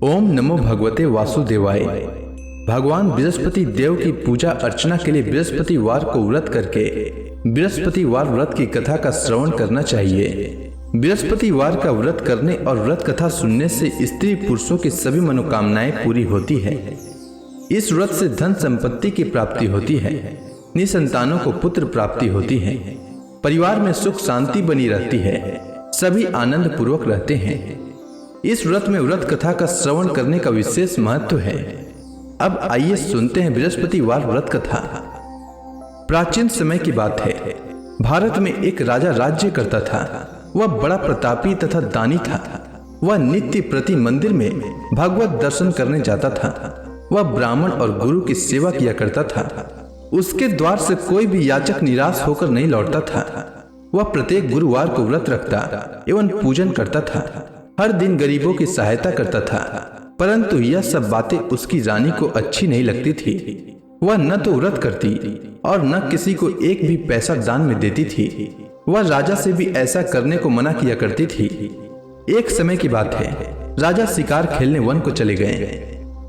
ओम नमो भगवते वासुदेवाय। भगवान बृहस्पति देव की पूजा अर्चना के लिए बृहस्पतिवार को व्रत करके बृहस्पतिवार व्रत की कथा का श्रवण करना चाहिए। बृहस्पतिवार का व्रत करने और व्रत कथा सुनने से स्त्री पुरुषों की सभी मनोकामनाएं पूरी होती है। इस व्रत से धन संपत्ति की प्राप्ति होती है, निसंतानों को पुत्र प्राप्ति होती है, परिवार में सुख शांति बनी रहती है, सभी आनंद पूर्वक रहते हैं। इस व्रत में व्रत कथा का श्रवण करने का विशेष महत्व है। अब आइए सुनते हैं बृहस्पतिवार व्रत कथा। प्राचीन समय की बात है। भारत में एक राजा राज्य करता था। वह बड़ा प्रतापी तथा दानी था। वह नित्य प्रति मंदिर में भगवत दर्शन करने जाता था। वह ब्राह्मण और गुरु की सेवा किया करता था। उसके द्वार से कोई भी याचक निराश होकर नहीं लौटता था। वह प्रत्येक गुरुवार को व्रत रखता एवं पूजन करता था। हर दिन गरीबों की सहायता करता था। परंतु यह सब बातें उसकी रानी को अच्छी नहीं लगती थी। वह न तो व्रत करती और न किसी को एक भी पैसा दान में देती थी। वह राजा से भी ऐसा करने को मना किया करती थी। एक समय की बात है। राजा शिकार खेलने वन को चले गए।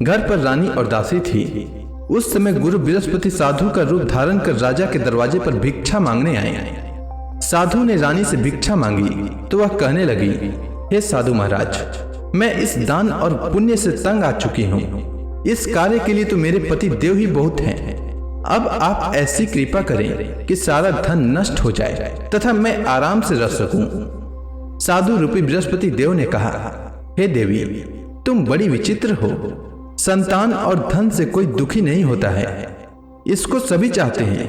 घर पर रानी और दासी थी। उस समय गुरु बृहस्पति साधु का रूप धारण कर राजा के दरवाजे पर भिक्षा मांगने आए। साधु ने रानी से भिक्षा मांगी तो वह कहने लगी, हे साधु महाराज, मैं इस दान और पुण्य से तंग आ चुकी हूँ। इस कार्य के लिए तो मेरे पति देव ही बहुत हैं। अब आप ऐसी कृपा करें कि सारा धन नष्ट हो जाए तथा मैं आराम से रह सकूं। साधु रूपी बृहस्पति देव ने कहा, हे देवी, तुम बड़ी विचित्र हो। संतान और धन से कोई दुखी नहीं होता है, इसको सभी चाहते हैं।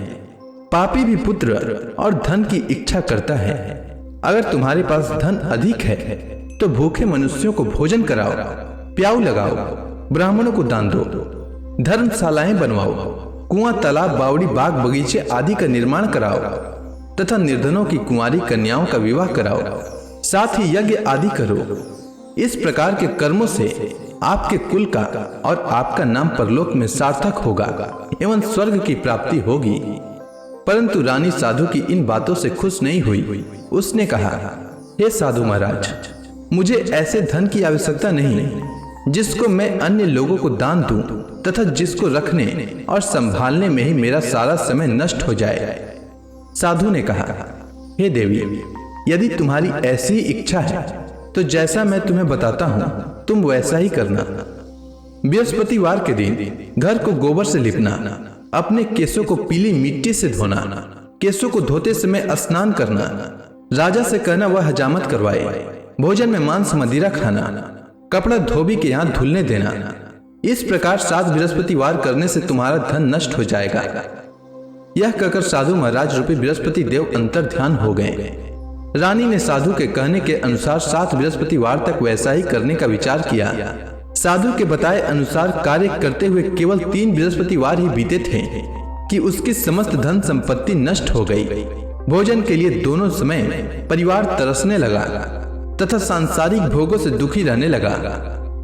पापी भी पुत्र और धन की इच्छा करता है। अगर तुम्हारे पास धन अधिक है तो भूखे मनुष्यों को भोजन कराओ, प्याऊ लगाओ, ब्राह्मणों को दान दो, धर्मशालाएं बनवाओ, कुआं, तालाब, बावड़ी, बाग, बगीचे आदि का निर्माण कराओ तथा निर्धनों की कुंवारी कन्याओं का विवाह कराओ, साथ ही यज्ञ आदि करो। इस प्रकार के कर्मों से आपके कुल का और आपका नाम परलोक में सार्थक होगा एवं स्वर्ग की प्राप्ति होगी। परंतु रानी साधु की इन बातों से खुश नहीं हुई। उसने कहा, हे साधु महाराज, मुझे ऐसे धन की आवश्यकता नहीं जिसको मैं अन्य लोगों को दान दूं तथा जिसको रखने और संभालने में ही मेरा सारा समय नष्ट हो जाए। साधु ने कहा, हे देवी, यदि तुम्हारी ऐसी इच्छा है तो जैसा मैं तुम्हें बताता हूँ तुम वैसा ही करना। बृहस्पतिवार के दिन घर को गोबर से लिपना, अपने केसों को पीली मिट्टी से धोना, केसों को धोते समय स्नान करना, राजा से कहना वह हजामत करवाए, भोजन में मांस मदिरा खाना, कपड़ा धोबी के यहाँ धुलने देना। इस प्रकार 7 बृहस्पतिवार करने से तुम्हारा धन नष्ट हो जाएगा। यह कहकर साधु महाराज रूपी बृहस्पति देव अंतर ध्यान हो गए। रानी ने साधु के कहने के अनुसार 7 बृहस्पतिवार तक वैसा ही करने का विचार किया। साधु के बताए अनुसार कार्य करते हुए केवल 3 बृहस्पतिवार ही बीते थे कि उसकी समस्त धन संपत्ति नष्ट हो गई। भोजन के लिए दोनों समय परिवार तरसने लगा तथा सांसारिक भोगों से दुखी रहने लगा।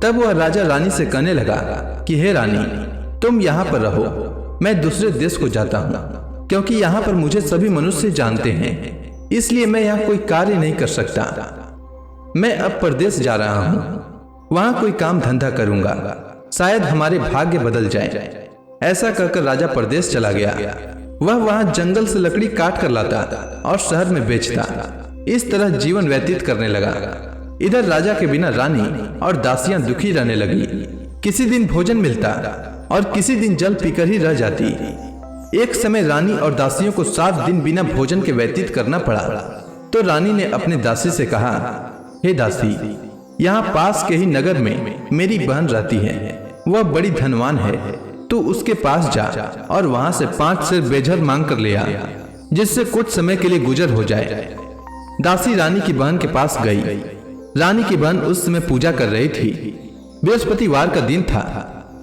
तब वह राजा रानी से कहने लगा कि हे रानी, तुम यहाँ पर रहो, मैं दूसरे देश को जाता हूँ, क्योंकि यहाँ पर मुझे सभी मनुष्य जानते हैं, इसलिए मैं यहाँ कोई कार्य नहीं कर सकता। मैं अब परदेश जा रहा हूँ, वहां कोई काम धंधा करूंगा, शायद हमारे भाग्य बदल जाए। ऐसा कहकर राजा परदेश चला गया। वह वहां जंगल से लकड़ी काट कर लाता और शहर में बेचता। इस तरह जीवन व्यतीत करने लगा। इधर राजा के बिना रानी और दासियां दुखी रहने लगी। किसी दिन भोजन मिलता और किसी दिन जल पीकर ही रह जाती। एक समय रानी और दासियों को 7 दिन बिना भोजन के व्यतीत करना पड़ा। तो रानी ने अपने दासी से कहा, हे दासी, यहाँ पास के ही नगर में मेरी बहन रहती है, वह बड़ी धनवान है, तू उसके पास जा और वहां से 5 सेर बेझर मांग कर ले आ, जिससे कुछ समय के लिए गुजर हो जाए। दासी रानी की बहन के पास गई। रानी की बहन उस समय पूजा कर रही थी। बृहस्पतिवार का दिन था।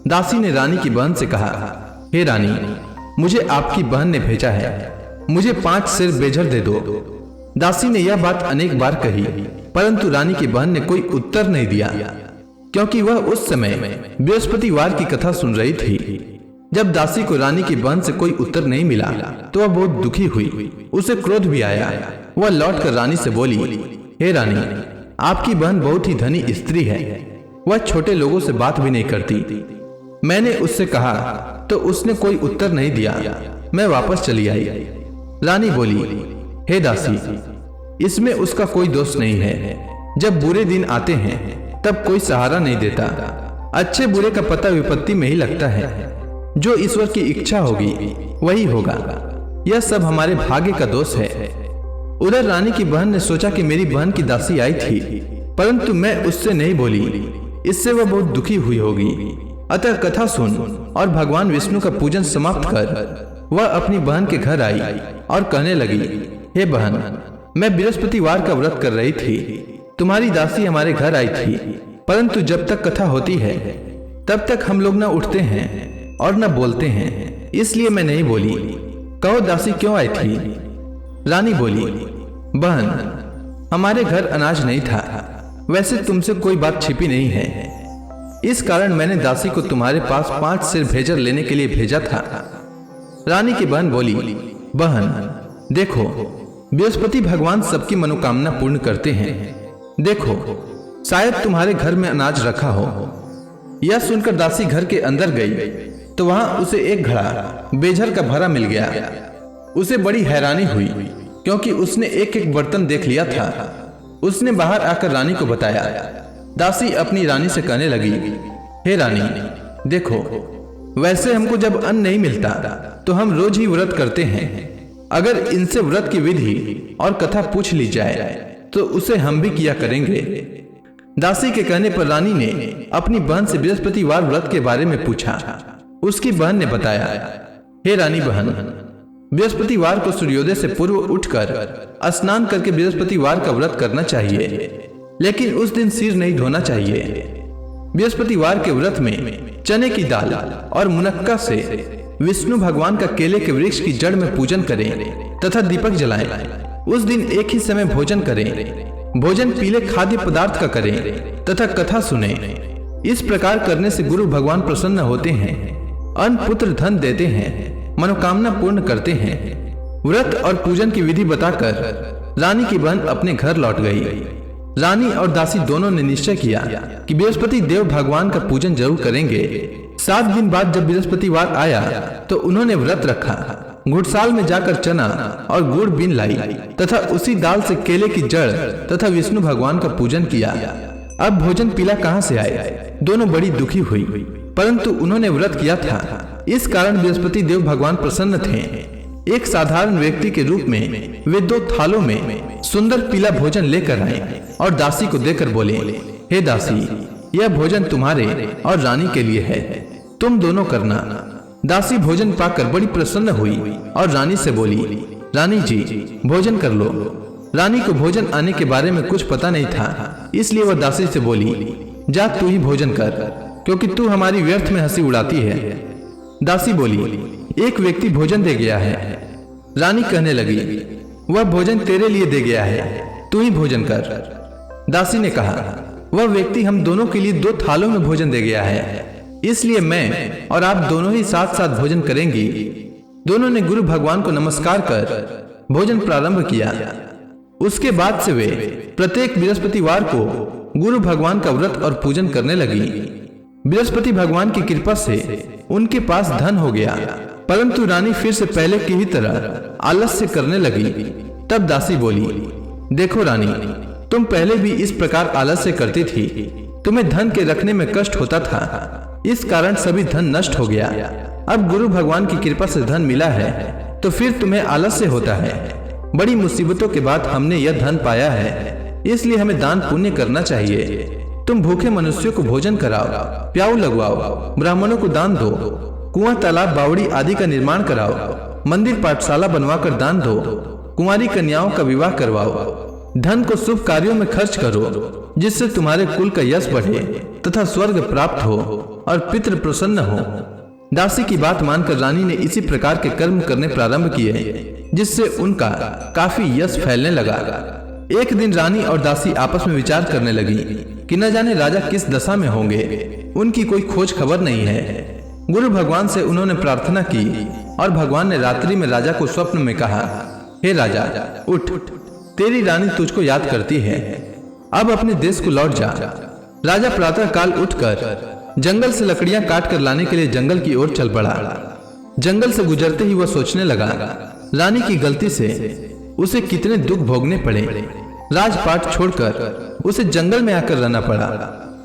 दासी ने रानी की बहन से कहा, हे रानी, मुझे आपकी बहन ने भेजा है, मुझे 5 सेर बेझर दे दो। दासी ने यह बात अनेक बार कही, परंतु रानी की बहन ने कोई उत्तर नहीं दिया, क्योंकि वह उस समय बृहस्पतिवार की कथा सुन रही थी। जब दासी को रानी की बहन से कोई उत्तर नहीं मिला तो वह बहुत दुखी हुई। उसे क्रोध भी आया। वह लौटकर रानी से बोली, हे रानी, आपकी बहन बहुत ही धनी स्त्री है, वह छोटे लोगों से बात भी नहीं करती। मैंने उससे कहा तो उसने कोई उत्तर नहीं दिया। मैं वापस चली आई। रानी बोली, हे दासी, इसमें उसका कोई दोष नहीं है। जब बुरे दिन आते हैं तब कोई सहारा नहीं देता। अच्छे बुरे का पता विपत्ति में ही लगता है। जो ईश्वर की इच्छा होगी वही होगा। यह सब हमारे भाग्य का दोष है। उधर रानी की बहन ने सोचा कि मेरी बहन की दासी आई थी, परंतु मैं उससे नहीं बोली। इससे वह बहुत दुखी हुई होगी। अतः कथा सुन और भगवान विष्णु का पूजन समाप्त कर वह अपनी बहन के घर आई और कहने लगी, हे बहन, मैं बृहस्पतिवार का व्रत कर रही थी। तुम्हारी दासी हमारे घर आई थी, परंतु जब तक कथा होती है तब तक हम लोग न उठते हैं और न बोलते हैं, इसलिए मैं नहीं बोली। कहो दासी क्यों आई थी? रानी बोली, बहन, हमारे घर अनाज नहीं था। वैसे तुमसे कोई बात छिपी नहीं है। इस कारण मैंने दासी को तुम्हारे पास 5 सिर भेजर लेने के लिए भेजा था। रानी की बहन बोली, बहन देखो, बृहस्पति भगवान सबकी मनोकामना पूर्ण करते हैं। देखो, शायद तुम्हारे घर में अनाज रखा हो। यह सुनकर दासी घर के अंदर गई तो वहां उसे एक घड़ा बेझर का भरा मिल गया। उसे बड़ी हैरानी हुई क्योंकि उसने एक एक बर्तन देख लिया था। उसने बाहर आकर रानी को बताया। दासी अपनी रानी से कहने लगी, हे रानी, देखो, वैसे हमको जब अन्न नहीं मिलता तो हम रोज ही व्रत करते हैं। अगर इनसे व्रत की विधि और कथा पूछ ली जाए तो उसे हम भी किया करेंगे। दासी के कहने पर रानी ने अपनी बहन से बृहस्पतिवार व्रत के बारे में पूछा। उसकी बहन ने बताया, हे रानी बहन, बृहस्पतिवार को सूर्योदय से पूर्व उठकर स्नान करके बृहस्पतिवार का व्रत करना चाहिए, लेकिन उस दिन सिर नहीं धोना चाहिए। बृहस्पतिवार के व्रत में चने की दाल और मुनक्का से विष्णु भगवान का केले के वृक्ष की जड़ में पूजन करें तथा दीपक जलाएं। उस दिन एक ही समय भोजन करें। भोजन पीले खाद्य पदार्थ का करें तथा कथा सुने। इस प्रकार करने से गुरु भगवान प्रसन्न होते हैं, अन्न पुत्र धन देते हैं, मनोकामना पूर्ण करते हैं। व्रत और पूजन की विधि बताकर रानी की बहन अपने घर लौट गई। रानी और दासी दोनों ने निश्चय किया कि बृहस्पति देव भगवान का पूजन जरूर करेंगे। 7 दिन बाद जब बृहस्पतिवार आया तो उन्होंने व्रत रखा। घुड़साल में जाकर चना और गुड़ बीन लाई तथा उसी दाल से केले की जड़ तथा विष्णु भगवान का पूजन किया। अब भोजन पीला कहाँ से आए? दोनों बड़ी दुखी हुई, परंतु उन्होंने व्रत किया था, इस कारण बृहस्पति देव भगवान प्रसन्न थे। एक साधारण व्यक्ति के रूप में वे 2 थालों में सुंदर पीला भोजन लेकर आए और दासी को देकर बोले, हे दासी, यह भोजन तुम्हारे और रानी के लिए है, तुम दोनों करना। दासी भोजन पाकर बड़ी प्रसन्न हुई और रानी से बोली, रानी जी, भोजन कर लो। रानी को भोजन आने के बारे में कुछ पता नहीं था, इसलिए वह दासी से बोली, जा तू ही भोजन कर, क्योंकि तू हमारी व्यर्थ में हंसी उड़ाती है। दासी बोली, एक व्यक्ति भोजन दे गया है। रानी कहने लगी, वह भोजन तेरे लिए दे गया है, तू ही भोजन कर। दासी ने कहा, वह व्यक्ति हम दोनों के लिए 2 थालों में भोजन दे गया है, इसलिए मैं और आप दोनों ही साथ साथ भोजन करेंगी। दोनों ने गुरु भगवान को नमस्कार कर भोजन प्रारंभ किया। उसके बाद से वे प्रत्येक बृहस्पतिवार को गुरु भगवान का व्रत और पूजन करने लगी। बृहस्पति भगवान की कृपा से उनके पास धन हो गया, परंतु रानी फिर से पहले की ही तरह आलस्य करने लगी। तब दासी बोली, देखो रानी, तुम पहले भी इस प्रकार आलस्य करती थी। तुम्हें धन के रखने में कष्ट होता था, इस कारण सभी धन नष्ट हो गया। अब गुरु भगवान की कृपा से धन मिला है तो फिर तुम्हें आलस्य होता है। बड़ी मुसीबतों के बाद हमने यह धन पाया है, इसलिए हमें दान पुण्य करना चाहिए। तुम भूखे मनुष्यों को भोजन कराओ, प्याऊ लगवाओ, ब्राह्मणों को दान दो, कुआं तालाब बावड़ी आदि का निर्माण कराओ, मंदिर पाठशाला बनवाकर दान दो, कुंवारी कन्याओं का विवाह करवाओ। धन को शुभ कार्यों में खर्च करो, जिससे तुम्हारे कुल का यश बढ़े तथा स्वर्ग प्राप्त हो और पितृ प्रसन्न हो। दासी की बात मानकर रानी ने इसी प्रकार के कर्म करने प्रारंभ किए, जिससे उनका काफी यश फैलने लगा। एक दिन रानी और दासी आपस में विचार करने लगी कि न जाने राजा किस दशा में होंगे, उनकी कोई खोज खबर नहीं है। गुरु भगवान से उन्होंने प्रार्थना की और भगवान ने रात्रि में राजा को स्वप्न में कहा, हे राजा, उठ, तेरी रानी तुझको याद करती है, अब अपने देश को लौट जा। राजा प्रातः काल उठकर जंगल से लकड़ियां काट कर लाने के लिए जंगल की ओर चल पड़ा। जंगल से गुजरते ही वह सोचने लगा, रानी की गलती से उसे कितने दुख भोगने पड़े। राजपाट छोड़कर उसे जंगल में आकर रहना पड़ा।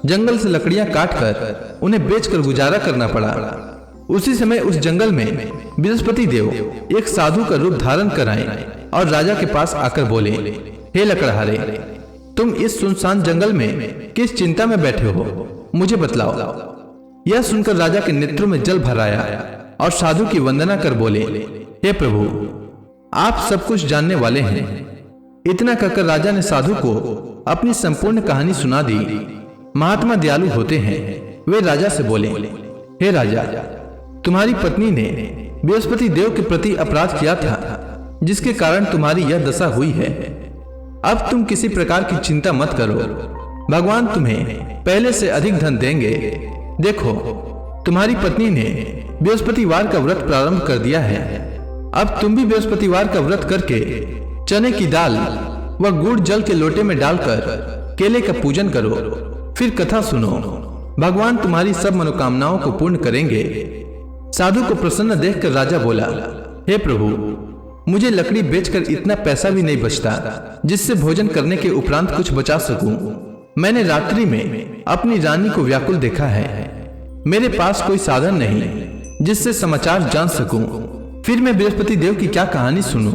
जंगल से लकड़ियां काटकर उन्हें बेचकर गुजारा करना पड़ा। उसी समय उस जंगल में बृहस्पति देव एक साधु का रूप धारण कर आए और राजा के पास आकर बोले, हे लकड़हारे, तुम इस सुनसान जंगल में किस चिंता में बैठे हो, मुझे बतलाओ। यह सुनकर राजा के नेत्रों में जल भर आया और साधु की वंदना कर बोले, हे प्रभु, आप सब कुछ जानने वाले हैं। इतना कहकर राजा ने साधु को अपनी संपूर्ण कहानी सुना दी। महात्मा दयालु होते हैं। वे राजा से बोले, हे राजा, तुम्हारी पत्नी ने बृहस्पति देव के प्रति अपराध किया था, जिसके कारण तुम्हारी यह दशा हुई है। अब तुम किसी प्रकार की चिंता मत करो, भगवान तुम्हें पहले से अधिक धन देंगे। देखो, तुम्हारी पत्नी ने बृहस्पतिवार का व्रत प्रारंभ कर दिया है। अब तुम भी बृहस्पतिवार का व्रत करके चने की दाल व गुड़ जल के लोटे में डालकर केले का पूजन करो, फिर कथा सुनो। भगवान तुम्हारी सब मनोकामनाओं को पूर्ण करेंगे। साधु को प्रसन्न देखकर राजा बोला, हे प्रभु, मुझे लकड़ी बेचकर इतना पैसा भी नहीं बचता जिससे भोजन करने के उपरांत कुछ बचा सकूं। मैंने रात्रि में अपनी रानी को व्याकुल देखा है। मेरे पास कोई साधन नहीं जिससे समाचार जान सकूं। फिर मैं बृहस्पति देव की क्या कहानी सुनूं?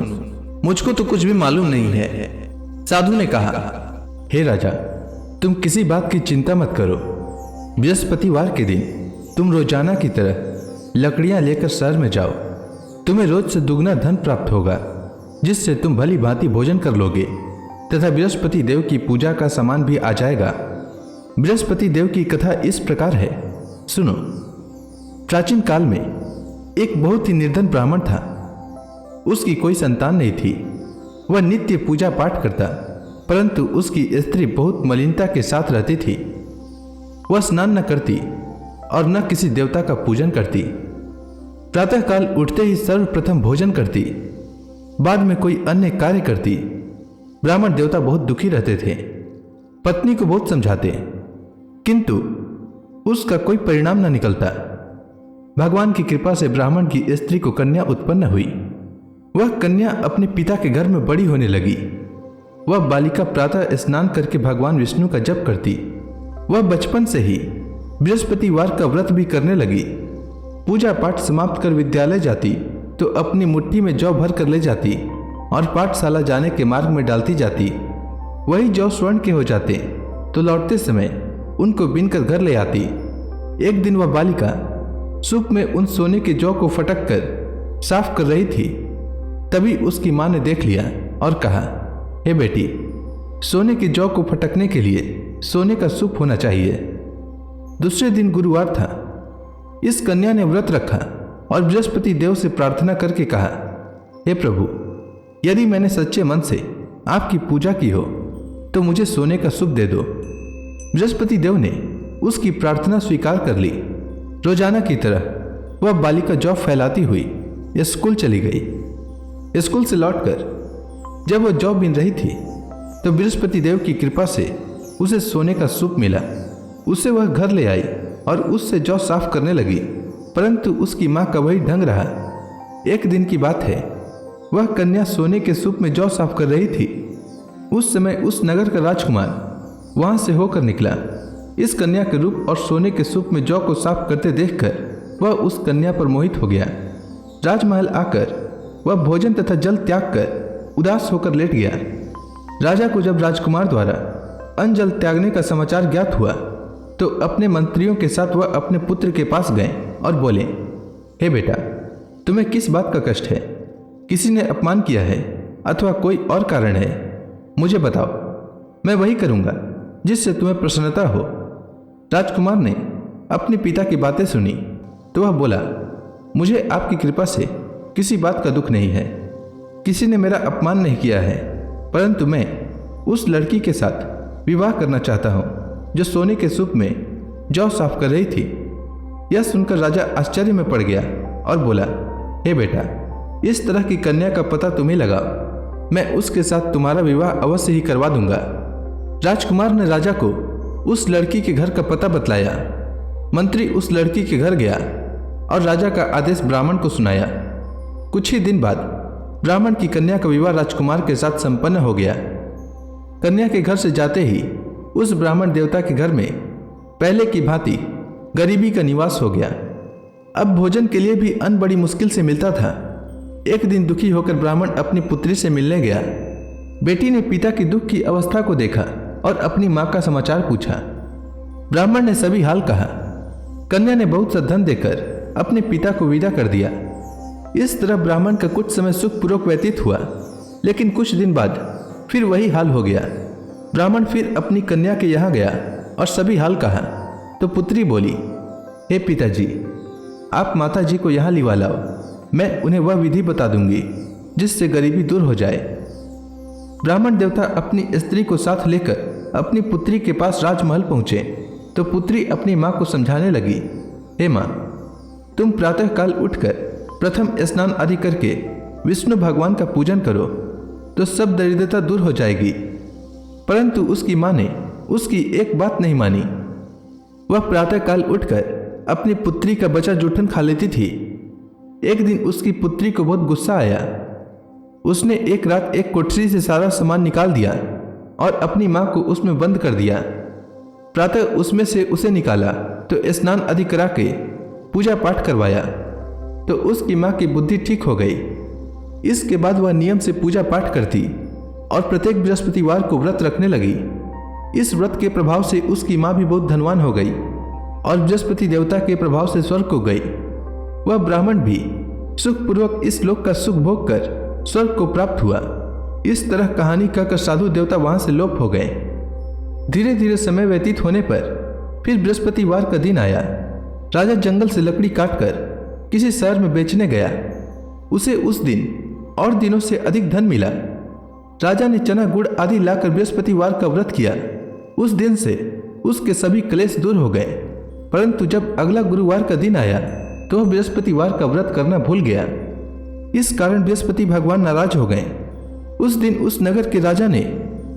मुझको तो कुछ भी मालूम नहीं है। साधु ने कहा, हे राजा, तुम किसी बात की चिंता मत करो। बृहस्पतिवार के दिन तुम रोजाना की तरह लकड़ियां लेकर शहर में जाओ। तुम्हें रोज से दुगना धन प्राप्त होगा, जिससे तुम भली भांति भोजन कर लोगे तथा बृहस्पति देव की पूजा का सामान भी आ जाएगा। बृहस्पति देव की कथा इस प्रकार है, सुनो। प्राचीन काल में एक बहुत ही निर्धन ब्राह्मण था। उसकी कोई संतान नहीं थी। वह नित्य पूजा पाठ करता, परंतु उसकी स्त्री बहुत मलिनता के साथ रहती थी। वह स्नान न करती और न किसी देवता का पूजन करती। प्रातःकाल उठते ही सर्वप्रथम भोजन करती, बाद में कोई अन्य कार्य करती। ब्राह्मण देवता बहुत दुखी रहते थे। पत्नी को बहुत समझाते, किंतु उसका कोई परिणाम न निकलता। भगवान की कृपा से ब्राह्मण की स्त्री को कन्या उत्पन्न हुई। वह कन्या अपने पिता के घर में बड़ी होने लगी। वह बालिका प्रातः स्नान करके भगवान विष्णु का जप करती। वह बचपन से ही बृहस्पतिवार का व्रत भी करने लगी। पूजा पाठ समाप्त कर विद्यालय जाती तो अपनी मुट्ठी में जौ भर कर ले जाती और पाठशाला जाने के मार्ग में डालती जाती। वही जौ स्वर्ण के हो जाते तो लौटते समय उनको बीनकर घर ले आती। एक दिन वह बालिका सूप में उन सोने के जौ को फटक कर साफ कर रही थी। तभी उसकी मां ने देख लिया और कहा, हे बेटी, सोने के जौ को फटकने के लिए सोने का सूप होना चाहिए। दूसरे दिन गुरुवार था। इस कन्या ने व्रत रखा और बृहस्पति देव से प्रार्थना करके कहा, हे प्रभु, यदि मैंने सच्चे मन से आपकी पूजा की हो तो मुझे सोने का सूप दे दो। बृहस्पति देव ने उसकी प्रार्थना स्वीकार कर ली। रोजाना की तरह वह बालिका जौ फैलाती हुई स्कूल चली गई। स्कूल से लौटकर जब वह जौ बीन रही थी तो बृहस्पति देव की कृपा से उसे सोने का सूप मिला। उसे वह घर ले आई और उससे जौ साफ करने लगी, परंतु उसकी मां का वही ढंग रहा। एक दिन की बात है, वह कन्या सोने के सूप में जौ साफ कर रही थी। उस समय उस नगर का राजकुमार वहां से होकर निकला। इस कन्या के रूप और सोने के सूप में जौ को साफ करते देखकर वह उस कन्या पर मोहित हो गया। राजमहल आकर वह भोजन तथा जल त्याग कर उदास होकर लेट गया। राजा को जब राजकुमार द्वारा अन्न जल त्यागने का समाचार ज्ञात हुआ तो अपने मंत्रियों के साथ वह अपने पुत्र के पास गए और बोले, हे बेटा, तुम्हें किस बात का कष्ट है? किसी ने अपमान किया है अथवा कोई और कारण है? मुझे बताओ, मैं वही करूंगा जिससे तुम्हें प्रसन्नता हो। राजकुमार ने अपने पिता की बातें सुनी तो वह बोला, मुझे आपकी कृपा से किसी बात का दुख नहीं है। किसी ने मेरा अपमान नहीं किया है, परंतु मैं उस लड़की के साथ विवाह करना चाहता हूँ जो सोने के सूप में जौ साफ कर रही थी। यह सुनकर राजा आश्चर्य में पड़ गया और बोला, हे बेटा, इस तरह की कन्या का पता तुम्हें लगाओ। मैं उसके साथ तुम्हारा विवाह अवश्य ही करवा दूंगा। राजकुमार ने राजा को उस लड़की के घर का पता बतलाया। मंत्री उस लड़की के घर गया और राजा का आदेश ब्राह्मण को सुनाया। कुछ ही दिन बाद ब्राह्मण की कन्या का विवाह राजकुमार के साथ संपन्न हो गया। कन्या के घर से जाते ही उस ब्राह्मण देवता के घर में पहले की भांति गरीबी का निवास हो गया। अब भोजन के लिए भी अन्न बड़ी मुश्किल से मिलता था। एक दिन दुखी होकर ब्राह्मण अपनी पुत्री से मिलने गया। बेटी ने पिता की दुख की अवस्था को देखा और अपनी मां का समाचार पूछा। ब्राह्मण ने सभी हाल कहा। कन्या ने बहुत सा धन देकर अपने पिता को विदा कर दिया। इस तरह ब्राह्मण का कुछ समय सुखपूर्वक व्यतीत हुआ, लेकिन कुछ दिन बाद फिर वही हाल हो गया। ब्राह्मण फिर अपनी कन्या के यहाँ गया और सभी हाल कहा तो पुत्री बोली, हे पिताजी, आप माता जी को यहाँ लिवा लाओ, मैं उन्हें वह विधि बता दूंगी जिससे गरीबी दूर हो जाए। ब्राह्मण देवता अपनी स्त्री को साथ लेकर अपनी पुत्री के पास राजमहल पहुंचे तो पुत्री अपनी माँ को समझाने लगी, हे माँ, तुम प्रातःकाल उठकर प्रथम स्नान आदि करके विष्णु भगवान का पूजन करो तो सब दरिद्रता दूर हो जाएगी। परंतु उसकी माँ ने उसकी एक बात नहीं मानी। वह प्रातःकाल उठकर अपनी पुत्री का बचा जूठन खा लेती थी। एक दिन उसकी पुत्री को बहुत गुस्सा आया। उसने एक रात एक कोठरी से सारा सामान निकाल दिया और अपनी माँ को उसमें बंद कर दिया। प्रातः उसमें से उसे निकाला तो स्नान आदि करा के पूजा पाठ करवाया तो उसकी माँ की बुद्धि ठीक हो गई। इसके बाद वह नियम से पूजा पाठ करती और प्रत्येक बृहस्पतिवार को व्रत रखने लगी। इस व्रत के प्रभाव से उसकी माँ भी बहुत धनवान हो गई और बृहस्पति देवता के प्रभाव से स्वर्ग को गई। वह ब्राह्मण भी सुखपूर्वक इस लोक का सुख भोग कर स्वर्ग को प्राप्त हुआ। इस तरह कहानी कहकर साधु देवता वहां से लोप हो गए। धीरे धीरे समय व्यतीत होने पर फिर बृहस्पतिवार का दिन आया। राजा जंगल से लकड़ी काटकर किसी शहर में बेचने गया। उसे उस दिन और दिनों से अधिक धन मिला। राजा ने चना गुड़ आदि लाकर बृहस्पतिवार का व्रत किया। उस दिन से उसके सभी क्लेश दूर हो गए। परंतु जब अगला गुरुवार का दिन आया तो वह बृहस्पतिवार का व्रत करना भूल गया। इस कारण बृहस्पति भगवान नाराज हो गए। उस दिन उस नगर के राजा ने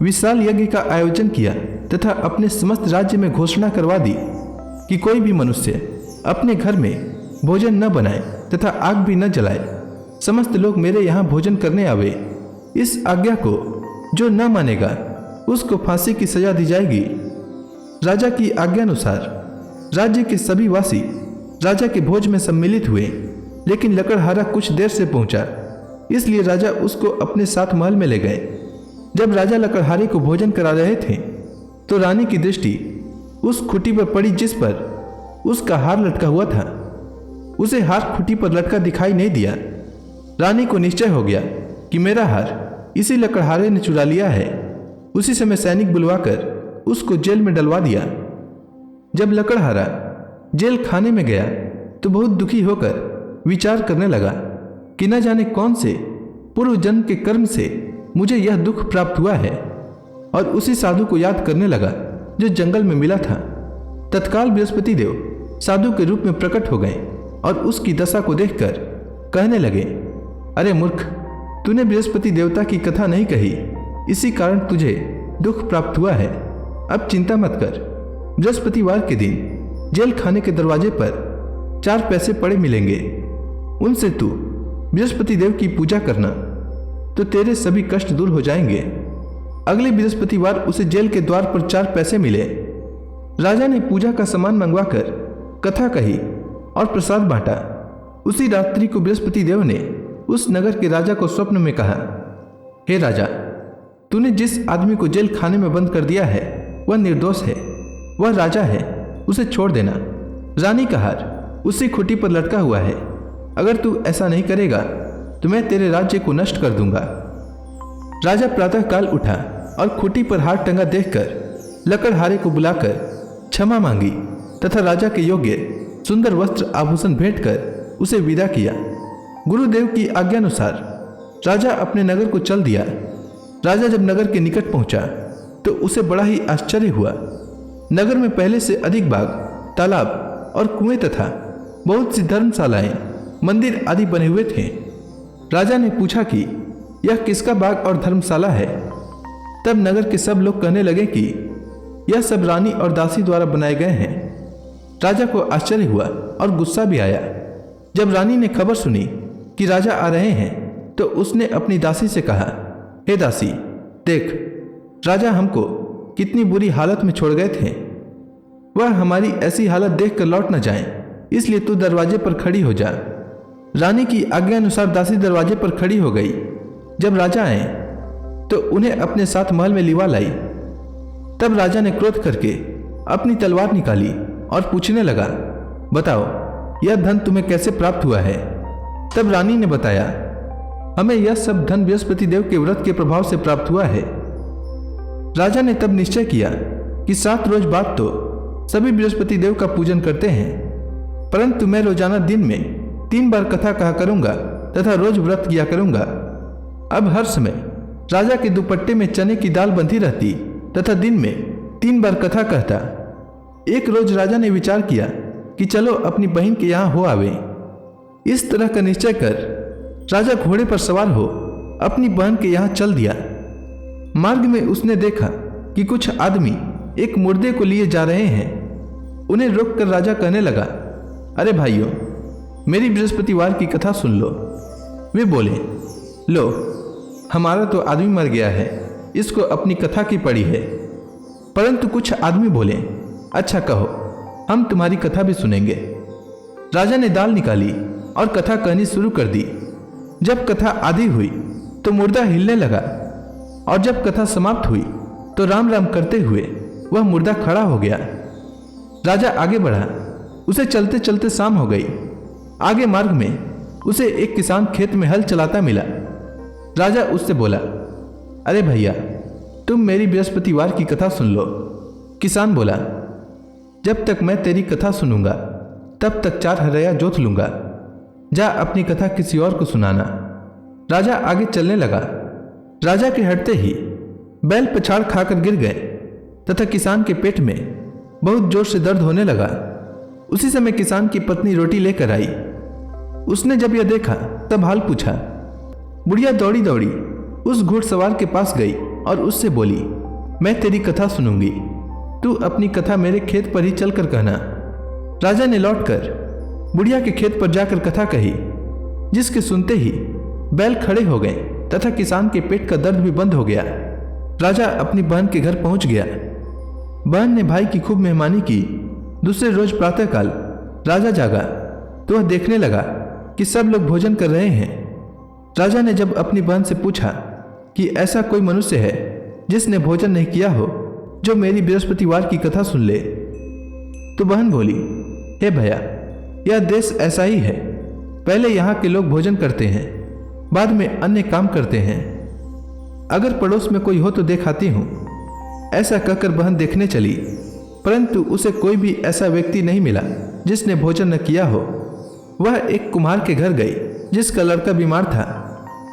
विशाल यज्ञ का आयोजन किया तथा अपने समस्त राज्य में घोषणा करवा दी कि कोई भी मनुष्य अपने घर में भोजन न बनाए तथा आग भी न जलाए। समस्त लोग मेरे यहाँ भोजन करने आवे। इस आज्ञा को जो न मानेगा उसको फांसी की सजा दी जाएगी। राजा की आज्ञानुसार राज्य के सभी वासी राजा के भोज में सम्मिलित हुए, लेकिन लकड़हारा कुछ देर से पहुंचा, इसलिए राजा उसको अपने साथ महल में ले गए। जब राजा लकड़हारे को भोजन करा रहे थे तो रानी की दृष्टि उस खुटी पर पड़ी जिस पर उसका हार लटका हुआ था। उसे हार खुटी पर लटका दिखाई नहीं दिया। रानी को निश्चय हो गया कि मेरा हार इसी लकड़हारे ने चुरा लिया है। उसी समय सैनिक बुलवाकर उसको जेल में डलवा दिया। जब लकड़हारा जेल खाने में गया तो बहुत दुखी होकर विचार करने लगा कि न जाने कौन से पूर्व जन्म के कर्म से मुझे यह दुख प्राप्त हुआ है, और उसी साधु को याद करने लगा जो जंगल में मिला था। तत्काल बृहस्पति देव साधु के रूप में प्रकट हो गए और उसकी दशा को देखकर कहने लगे, अरे मूर्ख, तूने बृहस्पति देवता की कथा नहीं कही, इसी कारण तुझे दुख प्राप्त हुआ है। अब चिंता मत कर। बृहस्पतिवार के दिन जेल खाने के दरवाजे पर 4 पैसे पड़े मिलेंगे। उनसे तू बृहस्पति देव की पूजा करना तो तेरे सभी कष्ट दूर हो जाएंगे। अगले बृहस्पतिवार उसे जेल के द्वार पर 4 पैसे मिले। राजा ने पूजा का सामान मंगवाकर कथा कही और प्रसाद बांटा। उसी रात्रि को बृहस्पति देव ने उस नगर के राजा को स्वप्न में कहा, हे राजा, तूने जिस आदमी को जेल खाने में बंद कर दिया है वह निर्दोष है, वह राजा है, उसे छोड़ देना। रानी का हार उसी खुटी पर लटका हुआ है। अगर तू ऐसा नहीं करेगा तो मैं तेरे राज्य को नष्ट कर दूंगा। राजा प्रातःकाल उठा और खुटी पर हार टंगा देखकर लकड़हारे को बुलाकर क्षमा मांगी तथा राजा के योग्य सुंदर वस्त्र आभूषण भेंट कर उसे विदा किया। गुरुदेव की आज्ञानुसार राजा अपने नगर को चल दिया। राजा जब नगर के निकट पहुंचा तो उसे बड़ा ही आश्चर्य हुआ। नगर में पहले से अधिक बाग, तालाब और कुएं तथा बहुत सी धर्मशालाएं, मंदिर आदि बने हुए थे। राजा ने पूछा कि यह किसका बाग और धर्मशाला है। तब नगर के सब लोग कहने लगे कि यह सब रानी और दासी द्वारा बनाए गए हैं। राजा को आश्चर्य हुआ और गुस्सा भी आया। जब रानी ने खबर सुनी कि राजा आ रहे हैं तो उसने अपनी दासी से कहा, हे दासी, देख, राजा हमको कितनी बुरी हालत में छोड़ गए थे। वह हमारी ऐसी हालत देखकर लौट न जाएं, इसलिए तू दरवाजे पर खड़ी हो जा। रानी की आज्ञा अनुसार दासी दरवाजे पर खड़ी हो गई। जब राजा आए तो उन्हें अपने साथ महल में लिवा लाई। तब राजा ने क्रोध करके अपनी तलवार निकाली और पूछने लगा, बताओ, यह धन तुम्हें कैसे प्राप्त हुआ है? तब रानी ने बताया, हमें यह सब धन बृहस्पति देव के व्रत के प्रभाव से प्राप्त हुआ है। राजा ने तब निश्चय किया कि 7 रोज बाद तो सभी बृहस्पति देव का पूजन करते हैं, परंतु मैं रोजाना दिन में 3 बार कथा कहा करूंगा तथा रोज व्रत किया करूंगा। अब हर समय राजा के दुपट्टे में चने की दाल बंधी रहती तथा दिन में 3 बार कथा कहता। एक रोज राजा ने विचार किया कि चलो अपनी बहन के यहाँ हो आवे। इस तरह का निश्चय कर राजा घोड़े पर सवार हो अपनी बहन के यहाँ चल दिया। मार्ग में उसने देखा कि कुछ आदमी एक मुर्दे को लिए जा रहे हैं। उन्हें रोककर राजा कहने लगा, अरे भाइयों, मेरी बृहस्पतिवार की कथा सुन लो। वे बोले, लो, हमारा तो आदमी मर गया है, इसको अपनी कथा की पड़ी है। परंतु कुछ आदमी बोले, अच्छा कहो, हम तुम्हारी कथा भी सुनेंगे। राजा ने दाल निकाली और कथा कहनी शुरू कर दी। जब कथा आधी हुई तो मुर्दा हिलने लगा और जब कथा समाप्त हुई तो राम राम करते हुए वह मुर्दा खड़ा हो गया। राजा आगे बढ़ा। उसे चलते चलते शाम हो गई। आगे मार्ग में उसे एक किसान खेत में हल चलाता मिला। राजा उससे बोला, अरे भैया, तुम मेरी बृहस्पतिवार की कथा सुन लो। किसान बोला, जब तक मैं तेरी कथा सुनूंगा तब तक 4 हरया जोत लूंगा। जा अपनी कथा किसी और को सुनाना। राजा आगे चलने लगा। राजा के हटते ही बैल पछाड़ खाकर गिर गए तथा किसान के पेट में बहुत जोर से दर्द होने लगा। उसी समय किसान की पत्नी रोटी लेकर आई। उसने जब यह देखा तब हाल पूछा। बुढ़िया दौड़ी दौड़ी उस घुड़सवार के पास गई और उससे बोली, मैं तेरी कथा सुनूंगी, तू अपनी कथा मेरे खेत पर ही चलकर कहना। राजा ने लौटकर बुढ़िया के खेत पर जाकर कथा कही, जिसके सुनते ही बैल खड़े हो गए तथा किसान के पेट का दर्द भी बंद हो गया। राजा अपनी बहन के घर पहुंच गया। बहन ने भाई की खूब मेहमानी की। दूसरे रोज प्रातःकाल राजा जागा तो वह देखने लगा कि सब लोग भोजन कर रहे हैं। राजा ने जब अपनी बहन से पूछा कि ऐसा कोई मनुष्य है जिसने भोजन नहीं किया हो जो मेरी बृहस्पतिवार की कथा सुन ले, तो बहन बोली, हे भैया, यह देश ऐसा ही है। पहले यहाँ के लोग भोजन करते हैं, बाद में अन्य काम करते हैं। अगर पड़ोस में कोई हो तो दिखाती हूँ। ऐसा कहकर बहन देखने चली, परंतु उसे कोई भी ऐसा व्यक्ति नहीं मिला जिसने भोजन न किया हो। वह एक कुम्हार के घर गई जिसका लड़का बीमार था।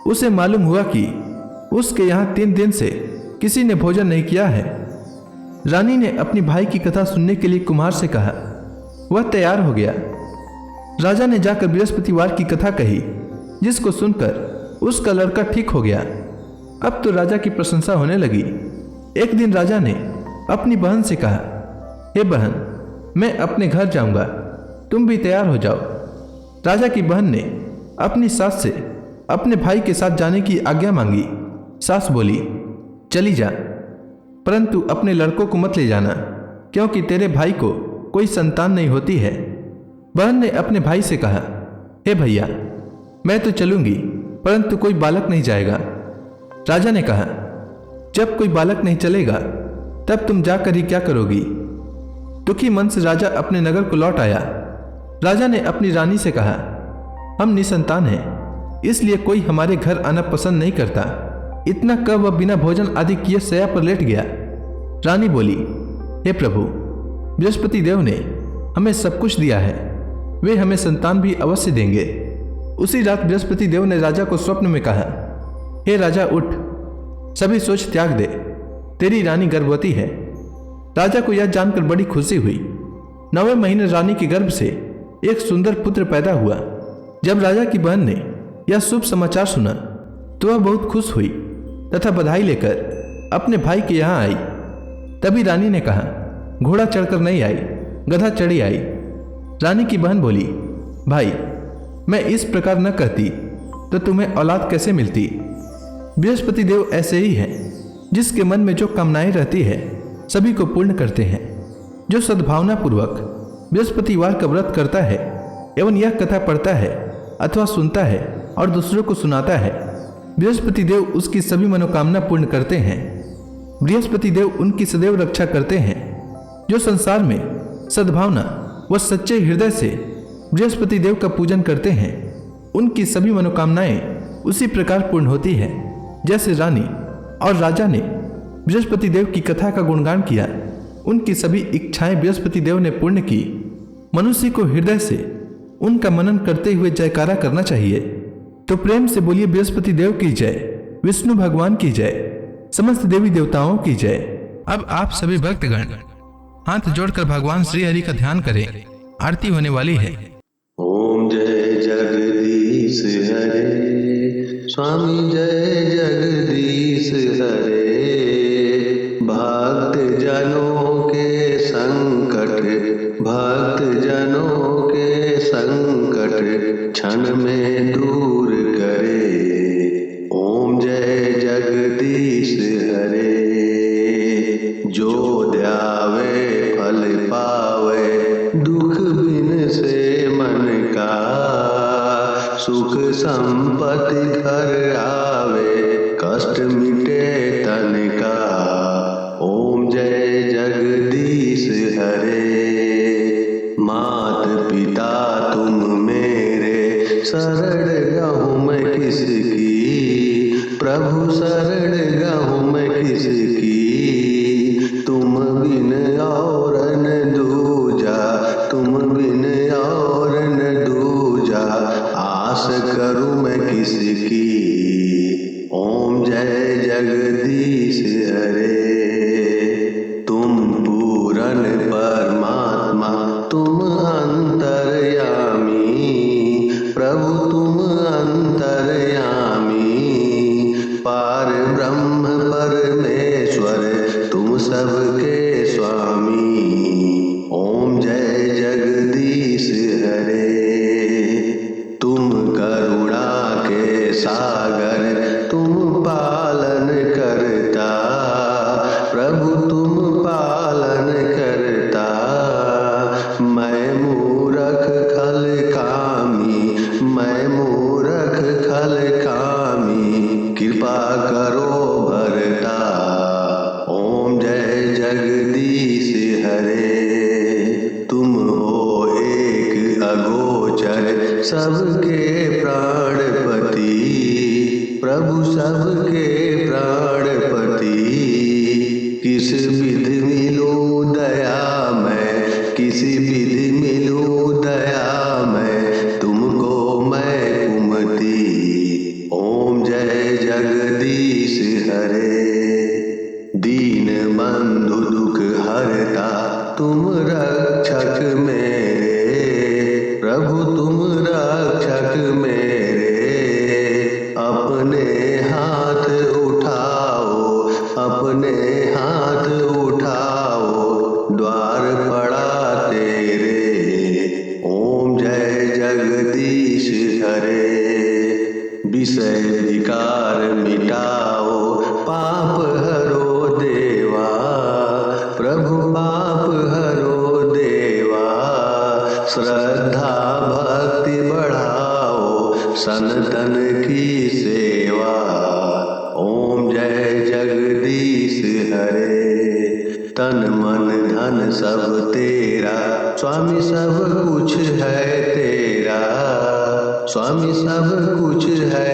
उसे मालूम हुआ कि उसके यहाँ 3 दिन से किसी ने भोजन नहीं किया है। रानी ने अपनी भाई की कथा सुनने के लिए कुम्हार से कहा। वह तैयार हो गया। राजा ने जाकर बृहस्पतिवार की कथा कही, जिसको सुनकर उसका लड़का ठीक हो गया। अब तो राजा की प्रशंसा होने लगी। एक दिन राजा ने अपनी बहन से कहा, हे बहन, मैं अपने घर जाऊंगा, तुम भी तैयार हो जाओ। राजा की बहन ने अपनी सास से अपने भाई के साथ जाने की आज्ञा मांगी। सास बोली, चली जा, परंतु अपने लड़कों को मत ले जाना, क्योंकि तेरे भाई को कोई संतान नहीं होती है। बहन ने अपने भाई से कहा, हे भैया, मैं तो चलूंगी, परंतु कोई बालक नहीं जाएगा। राजा ने कहा, जब कोई बालक नहीं चलेगा तब तुम जाकर ही क्या करोगी? दुखी मन से राजा अपने नगर को लौट आया। राजा ने अपनी रानी से कहा, हम निसंतान हैं, इसलिए कोई हमारे घर आना पसंद नहीं करता। इतना कह वह बिना भोजन आदि किए शैया पर लेट गया। रानी बोली, हे प्रभु, बृहस्पति देव ने हमें सब कुछ दिया है, वे हमें संतान भी अवश्य देंगे। उसी रात बृहस्पति देव ने राजा को स्वप्न में कहा, हे राजा, उठ, सभी सोच त्याग दे, तेरी रानी गर्भवती है। राजा को यह जानकर बड़ी खुशी हुई। 9वें महीने रानी के गर्भ से एक सुंदर पुत्र पैदा हुआ। जब राजा की बहन ने यह शुभ समाचार सुना तो वह बहुत खुश हुई तथा बधाई लेकर अपने भाई के यहाँ आई। तभी रानी ने कहा, घोड़ा चढ़कर नहीं आई, गधा चढ़ी आई। रानी की बहन बोली, भाई मैं इस प्रकार न कहती तो तुम्हें औलाद कैसे मिलती। बृहस्पति देव ऐसे ही हैं, जिसके मन में जो कामनाएं रहती है सभी को पूर्ण करते हैं। जो सद्भावना पूर्वक बृहस्पतिवार का व्रत करता है एवं यह कथा पढ़ता है अथवा सुनता है और दूसरों को सुनाता है, बृहस्पति देव उसकी सभी मनोकामना पूर्ण करते हैं। बृहस्पति देव उनकी सदैव रक्षा करते हैं। जो संसार में सद्भावना व सच्चे हृदय से बृहस्पति देव का पूजन करते हैं, उनकी सभी मनोकामनाएं उसी प्रकार पूर्ण होती है जैसे रानी और राजा ने बृहस्पति देव की कथा का गुणगान किया। उनकी सभी इच्छाएं बृहस्पति देव ने पूर्ण की। मनुष्य को हृदय से उनका मनन करते हुए जयकारा करना चाहिए। तो प्रेम से बोलिए, बृहस्पति देव की जय, विष्णु भगवान की जय, समस्त देवी देवताओं की जय। अब आप सभी भक्तगण हाथ जोड़कर भगवान श्री हरि का ध्यान करें। आरती होने वाली है। ओम जय जगदीश हरे, स्वामी जय जगदीश हरे। भक्त जनों के संकट, भक्त जनों के संकट क्षण में दूर करे। ओम जय जगदीश हरे। जो ध्यावे फल पावे, दुख बिन से मन का, सुख संपत्ति घर आवे, कष्ट मिटे तन का। ओम जय जगदीश हरे। मात पिता तुम मेरे, शरण गहूँ मैं किसकी, प्रभु शरण गहूँ मैं किसकी। तुम बिन और न दूजा, तुम बिन और न दूजा, आस करूँ मैं किसकी। ओम जय जगदीश हरे। तुम पूरन परमात्मा, तुम अंतर्यामी, प्रभु तुम अंतर्यामी। पार ब्रह्म परमेश्वर, तुम सबके स्वामी। ओम जय जगदीश हरे। तुम करुणा के सागर, तुम पालन करता, प्रभु तुम पालन करता। मैं मूरख खल कामी, मैं मूरख खल कामी, कृपा करो भरता। ओम जय जगदीश हरे। तुम हो एक अगोचर, सबके प्राणपति, प्रभु सबके प्राणपति। किस विधि मिलूं दया मैं, किसी विधि मिलूं दया मैं, तुमको मैं कुमति। ओम जय जगदीश हरे। दीन बंधु दुख हरता, तुम रक्षक मेरे, प्रभु तुम रक्षक मेरे। अपने हाथ उठाओ, अपने हाथ उठाओ, द्वार पड़ा तेरे। ओम जय जगदीश हरे। विषय विकार मिटाओ, पाप हरो देवा, प्रभु पाप हरो देवा। श्रद्धा भक्ति बढ़ाओ, सनातन की सेवा। ओम जय जगदीश हरे। तन मन धन सब तेरा, स्वामी सब कुछ है तेरा, स्वामी सब कुछ है